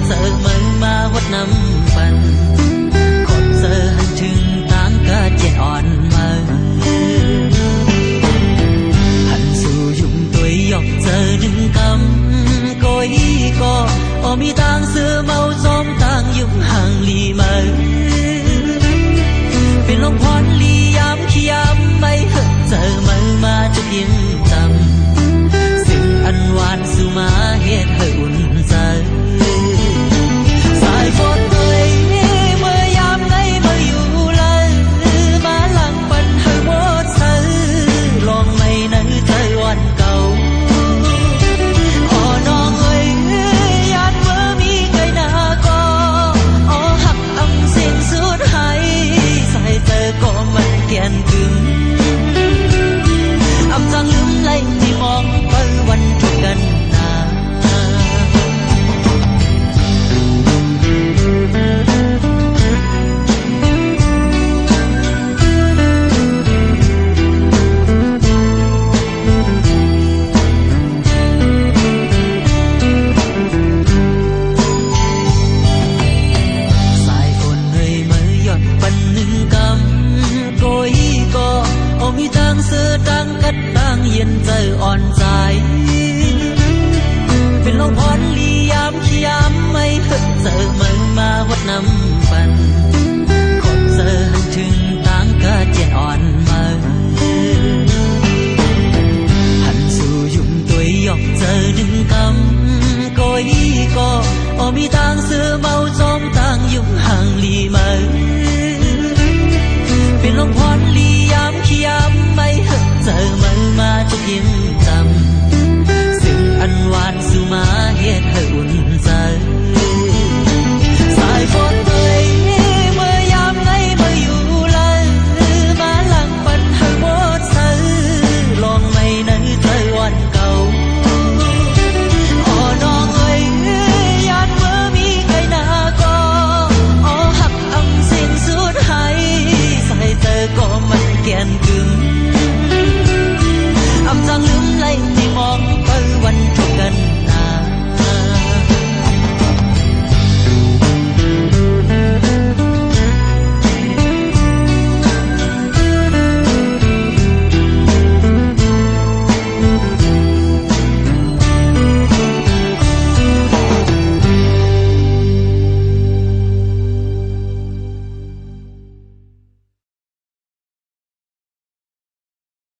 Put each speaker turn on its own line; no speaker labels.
giờ mới mà hót năm phần còn giờ hành trình táng cả trên on mơ hành dù dùng tuổi dọc giờ đừng cầm cối co ở mi tang xưa mau xóm tang dùng hàng lì mơเป็นลมพรลียามขี้ยามไม่เหอะเจอมือมาจะเพียงจำสิ่งอันหวานสู่มาเหตุให้อุ่นใจสายฝนเลยเมื่อยามไหนมาอยู่เลยมาหลังปันให้หมดเสือลองไม่นึกใจวันเก่าอ๋อน้องเอ้ยยานเมื่อมีใครหน้าก็อ๋อหักอำสิ้นสุดหายใส่เจอก็มันแก่นกึ่งอำจังลืมไหลที่มองไปวันทุกกันนาสายฝนเฮยมือหยดปันหนึ่งกำโกยก็เอามีทางเสือดังกัดดังเย็นใจอ่อนใจเป็นลมพรลียามขี้ยามไม่เหอะเจอมือมาวัดน้ำปันขอบเจอถึงตางกะเจียนอ่อน